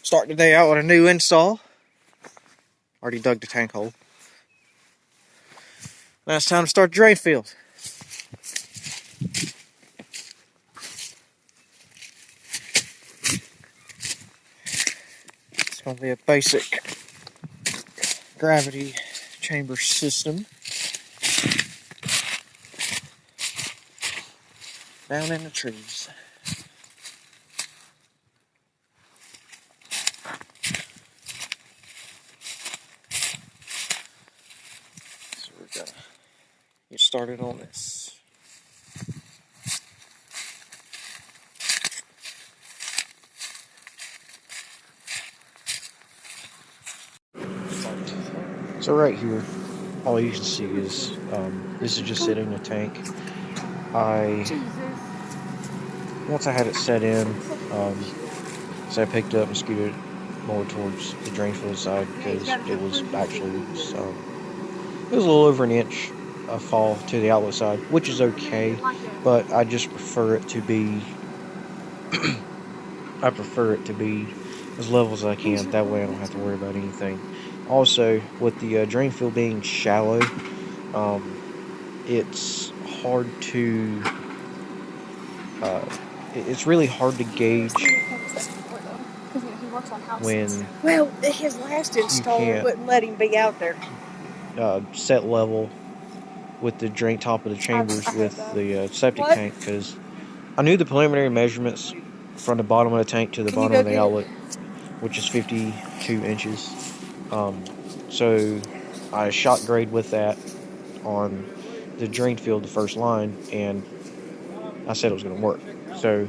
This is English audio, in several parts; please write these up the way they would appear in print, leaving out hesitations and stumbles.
Start the day out with a new install. Already dug the tank hole. Now it's time to start the drain field. It's going to be a basic gravity chamber system. Down in the trees. So we're gonna get started on this. So right here, all you can see is this is just sitting in a tank. Once I had it set in, so I picked up and scooted more towards the drain field side because it was actually it was a little over an inch of fall to the outlet side, which is okay, but I just prefer it to be as level as I can. That way I don't have to worry about anything. Also, with the drain field being shallow, it's hard to it's really hard to gauge when his last installer wouldn't let him be out there. Set level with the drain top of the chambers with the septic tank, because I knew the preliminary measurements from the bottom of the tank to the bottom of the outlet, which is 52 inches. So I shot grade with that on the drain field, the first line, and I said it was going to work. So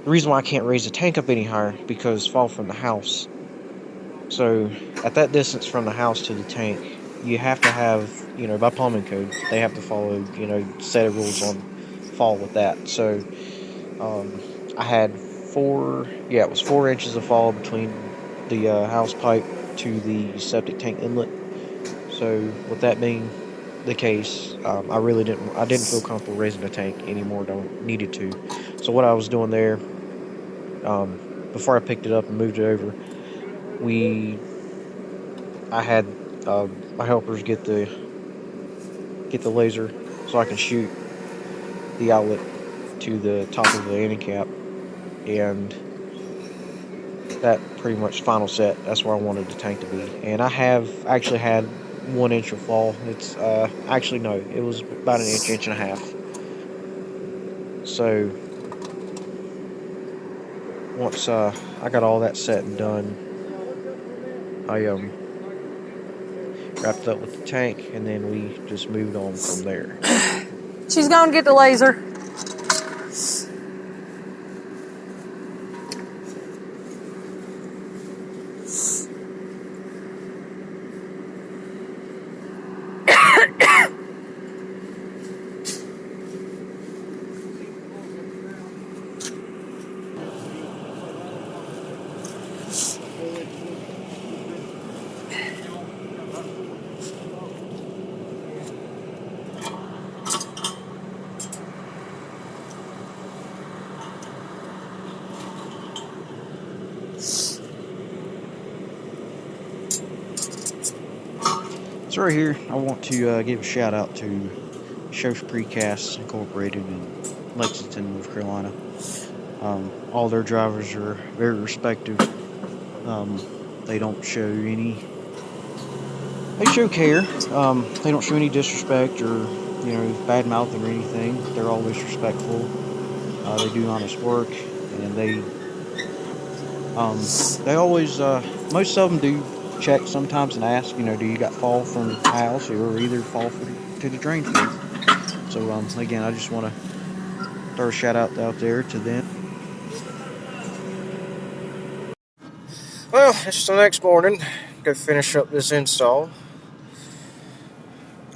the reason why I can't raise the tank up any higher, because fall from the house. So at that distance from the house to the tank, you have to have, by plumbing code, they have to follow, set of rules on fall with that. So I had 4 inches of fall between the house pipe to the septic tank inlet. So with that being the case, I didn't feel comfortable raising the tank anymore than I needed to. So what I was doing there, before I picked it up and moved it over, I had my helpers get the laser so I can shoot the outlet to the top of the ending cap, and that pretty much final set. That's where I wanted the tank to be, and I have actually had 1 inch of fall. It's actually no, it was about an inch and a half. So once I got all that set and done, I wrapped up with the tank, and then we just moved on from there. She's gonna get the laser. So right here, I want to give a shout out to Shows Precast Incorporated in Lexington, North Carolina. All their drivers are very respectful. They don't show any. They show care. They don't show any disrespect or bad mouthing or anything. They're always respectful. They do honest work, and they always most of them do check sometimes and ask, do you got fall from the house or either fall to the drain field? So again, I just want to throw a shout out there to them. Well, it's the next morning. Go finish up this install,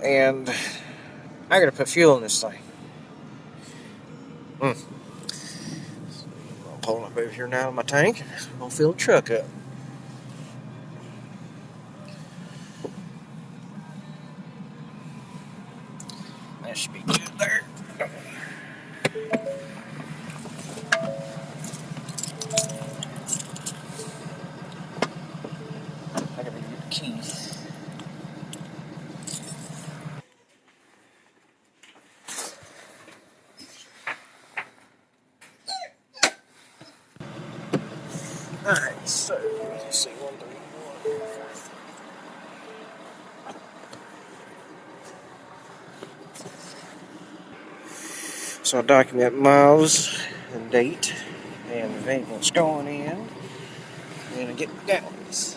and I gotta put fuel in this thing. I'm pulling up over here now in my tank. I'm gonna fill the truck up. That should be good there. So, let's see, 131. So I document miles and date and the vehicle's going in, and I get my gallons.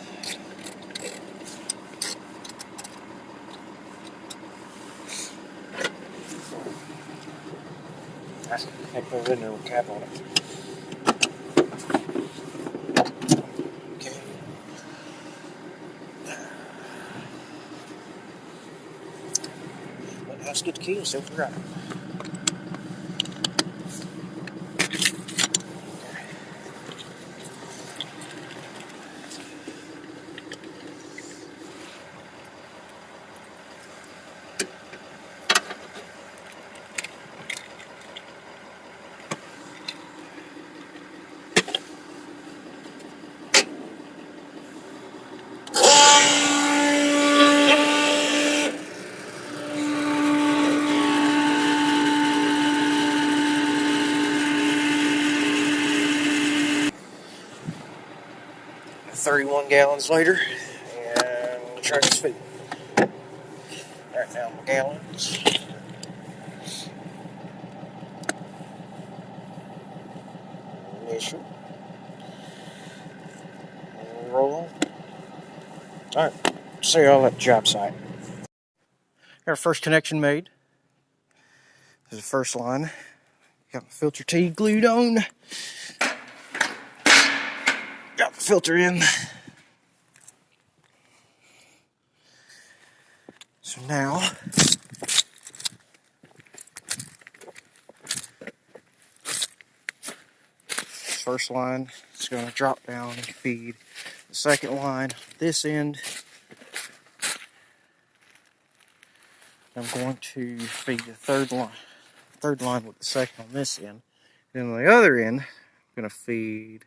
I put it in there with a cap on it. Okay. But let's get the key and see if we're right. 31 gallons later, and the truck is full. Right now, my gallons. Initial. And roll on. Alright, see y'all at the job site. Got our first connection made. This is the first line. Got my filter tee glued on. Got the filter in. So now, first line is going to drop down and feed the second line this end. I'm going to feed the third line with the second on this end. And on the other end, I'm going to feed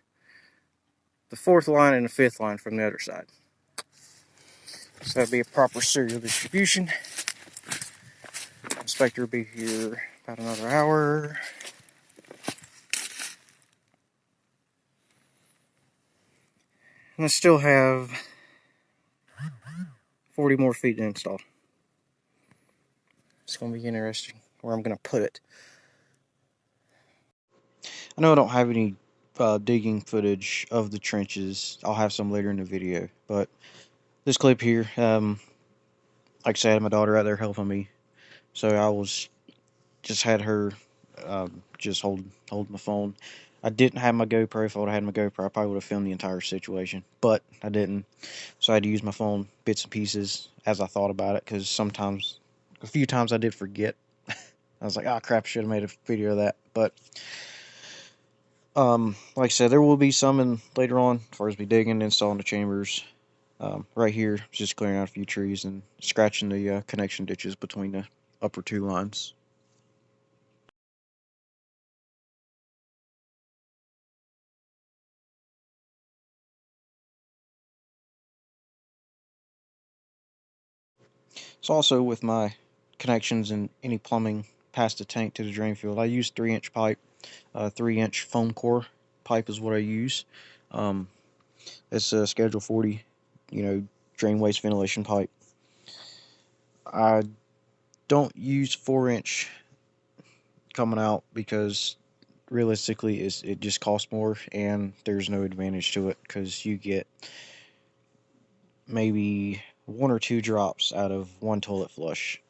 the fourth line and the fifth line from the other side. So that'll be a proper serial distribution. Inspector will be here about another hour. And I still have 40 more feet to install. It's going to be interesting where I'm going to put it. I know I don't have any digging footage of the trenches. I'll have some later in the video. But this clip here, like I said, I had my daughter out there helping me. So I just had her just hold my phone. I didn't have my GoPro. If I would have had my GoPro, I probably would have filmed the entire situation. But I didn't. So I had to use my phone bits and pieces as I thought about it. Because a few times I did forget. I was like, oh crap, I should have made a video of that. But like I said, there will be some later on as far as me digging and installing the chambers. Right here, just clearing out a few trees and scratching the connection ditches between the upper two lines. So also with my connections and any plumbing past the tank to the drain field, I use 3-inch pipe. 3-inch foam core pipe is what I use. It's a Schedule 40, drain waste ventilation pipe. I don't use 4-inch coming out because realistically it just costs more and there's no advantage to it because you get maybe 1 or 2 drops out of one toilet flush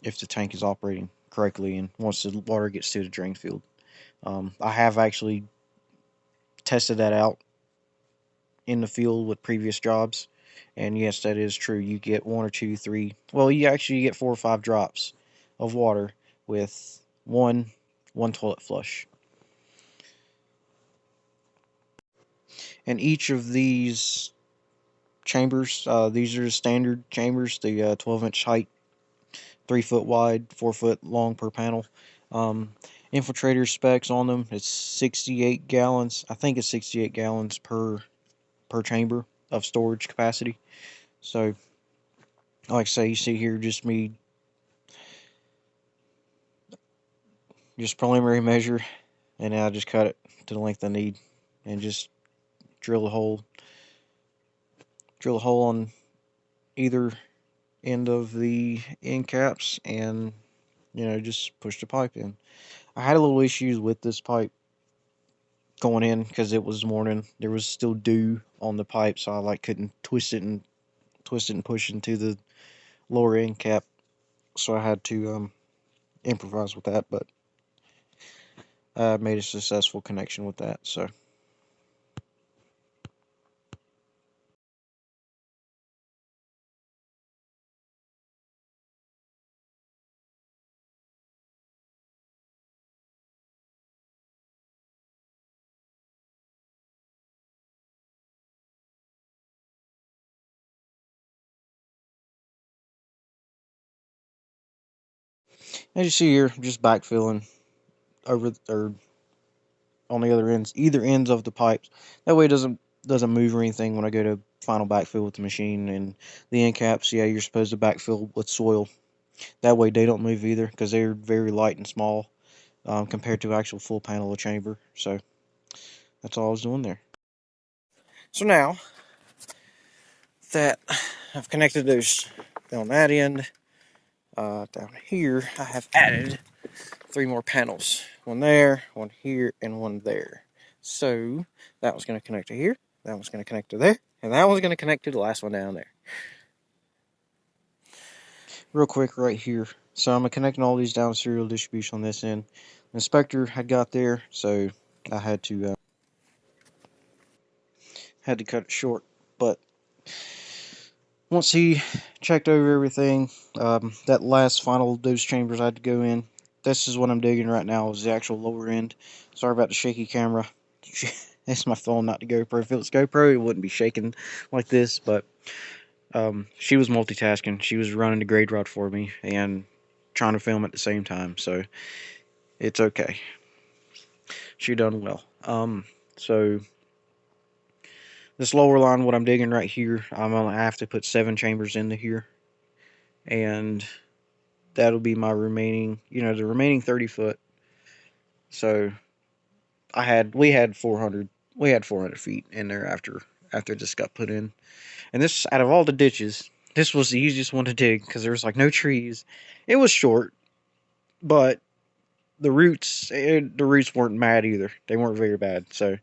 if the tank is operating correctly and once the water gets to the drain field. I have actually tested that out in the field with previous jobs, and yes, that is true. You get 1 or 2, 3. Well, you actually get 4 or 5 drops of water with one toilet flush. And each of these chambers, these are the standard chambers, the 12-inch height, 3 foot wide, 4 foot long per panel. Infiltrator specs on them, it's 68 gallons. I think it's 68 gallons per chamber of storage capacity. So, like I say, you see here just preliminary measure, and now I just cut it to the length I need, and just drill a hole on either end of the end caps, and just push the pipe in. I had a little issues with this pipe going in because it was morning. There was still dew on the pipe, so I couldn't twist it and push into the lower end cap. So I had to improvise with that, but I made a successful connection with that. So. As you see here, just backfilling over or on the either ends of the pipes. That way it doesn't move or anything when I go to final backfill with the machine. And the end caps, yeah, you're supposed to backfill with soil. That way they don't move either, because they're very light and small compared to actual full panel of chamber. So that's all I was doing there. So now that I've connected those on that end, down here I have added 3 more panels. One there, one here, and one there. So that one's going to connect to here, that one's going to connect to there, and that one's going to connect to the last one down there. Real quick right here. So I'm connecting all these down serial distribution on this end. The inspector had got there, so I had to cut it short. But once he checked over everything, that last final dose chambers I had to go in. This is what I'm digging right now, is the actual lower end. Sorry about the shaky camera. It's my phone, not the GoPro. If it was GoPro, it wouldn't be shaking like this, but she was multitasking. She was running the grade rod for me and trying to film at the same time, so it's okay. She done well. So this lower line, what I'm digging right here, I'm gonna have to put 7 chambers into here, and that'll be my remaining, the remaining 30 foot. So we had 400 feet in there after this got put in. And this, out of all the ditches, this was the easiest one to dig because there was no trees. It was short, but the roots weren't mad either. They weren't very bad. So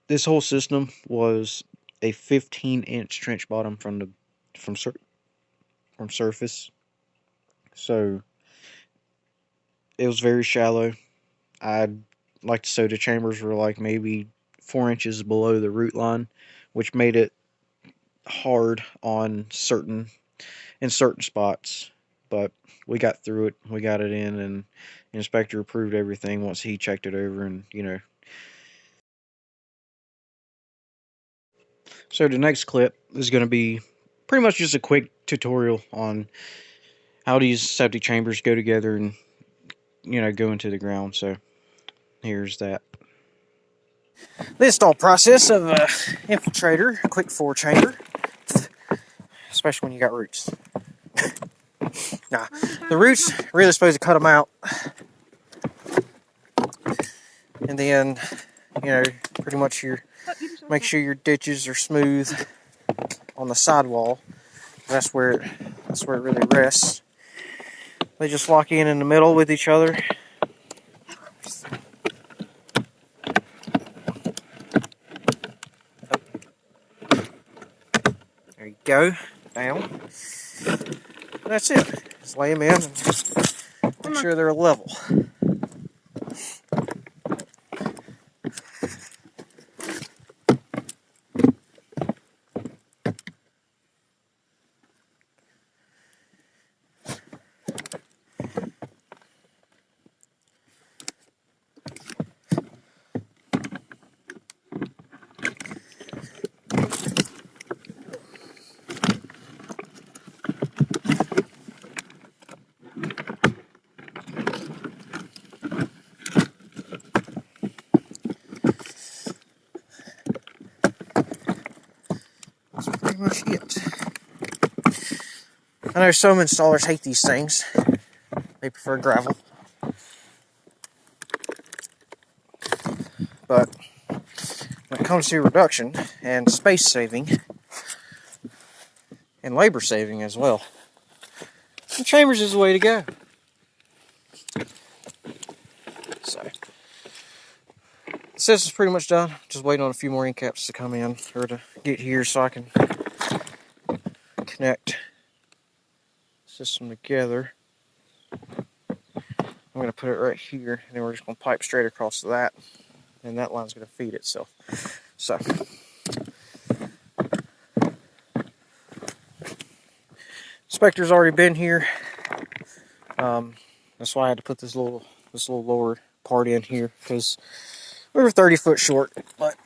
this whole system was a 15-inch trench bottom from surface. So it was very shallow. I'd like to say the chambers were maybe 4 inches below the root line, which made it hard in certain spots. But we got through it. We got it in, and the inspector approved everything once he checked it over, and So the next clip is going to be pretty much just a quick tutorial on how these septic chambers go together and go into the ground. So here's that. The install process of infiltrator, a quick 4 chamber, especially when you got roots. Nah, the roots, really supposed to cut them out, and then pretty much make sure your ditches are smooth on the sidewall. That's where it really rests. They just lock in the middle with each other. There you go, down. That's it. Just lay them in and make sure they're level. That's pretty much it. I know some installers hate these things. They prefer gravel. But when it comes to reduction and space saving and labor saving as well, the chambers is the way to go. So, the system's pretty much done. Just waiting on a few more end caps to come in, or to get here so I can connect the system together. I'm going to put it right here, and then we're just going to pipe straight across to that, and that line's going to feed itself. So, inspector's already been here. That's why I had to put this little lower part in here, because we were 30 foot short, but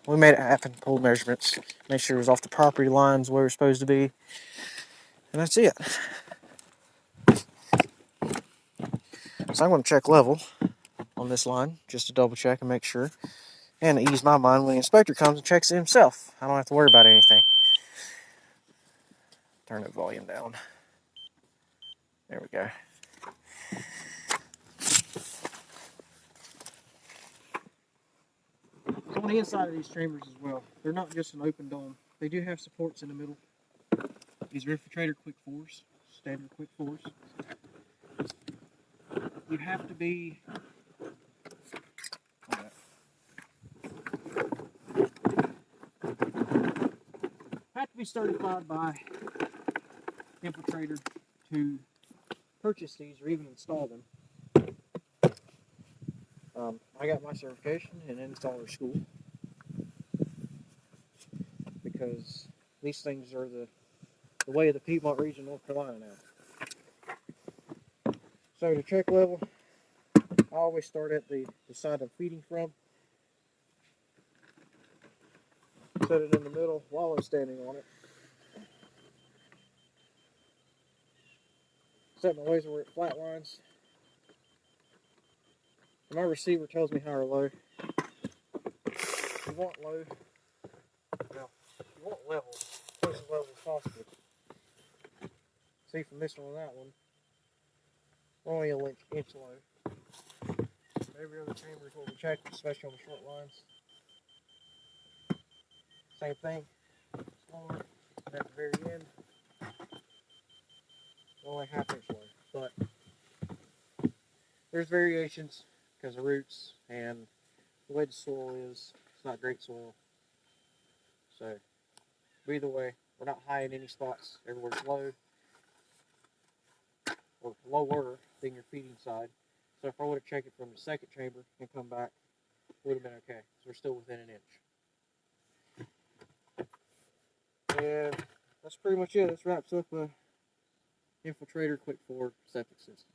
we made it happen. Pulled measurements, made sure it was off the property lines where it was supposed to be, and that's it. So I'm going to check level on this line just to double check and make sure, and to ease my mind when the inspector comes and checks it himself. I don't have to worry about anything. Turn the volume down. There we go. On the inside of these chambers as well, they're not just an open dome. They do have supports in the middle. These are infiltrator quick fours, standard quick fours. You have to be certified by Infiltrator to purchase these or even install them. I got my certification in installer school because these things are the way of the Piedmont region, North Carolina now. So to check level, I always start at the side I'm feeding from. Set it in the middle while I'm standing on it. Set my laser where it flat lines. My receiver tells me high or low. You want low. Now, you want level, close as level as possible. See from this one to that one, we're only an inch low. Every other chamber is what we check, especially on the short lines. Same thing, smaller, at the very end, only ½ inch low. But there's variations because of roots and the way the soil is. It's not great soil. So, either way, we're not high in any spots. Everywhere's low or lower than your feeding side. So if I would have checked it from the second chamber and come back, it would have been okay. So we're still within an inch. And that's pretty much it. This wraps up a Infiltrator Quick 4 septic system.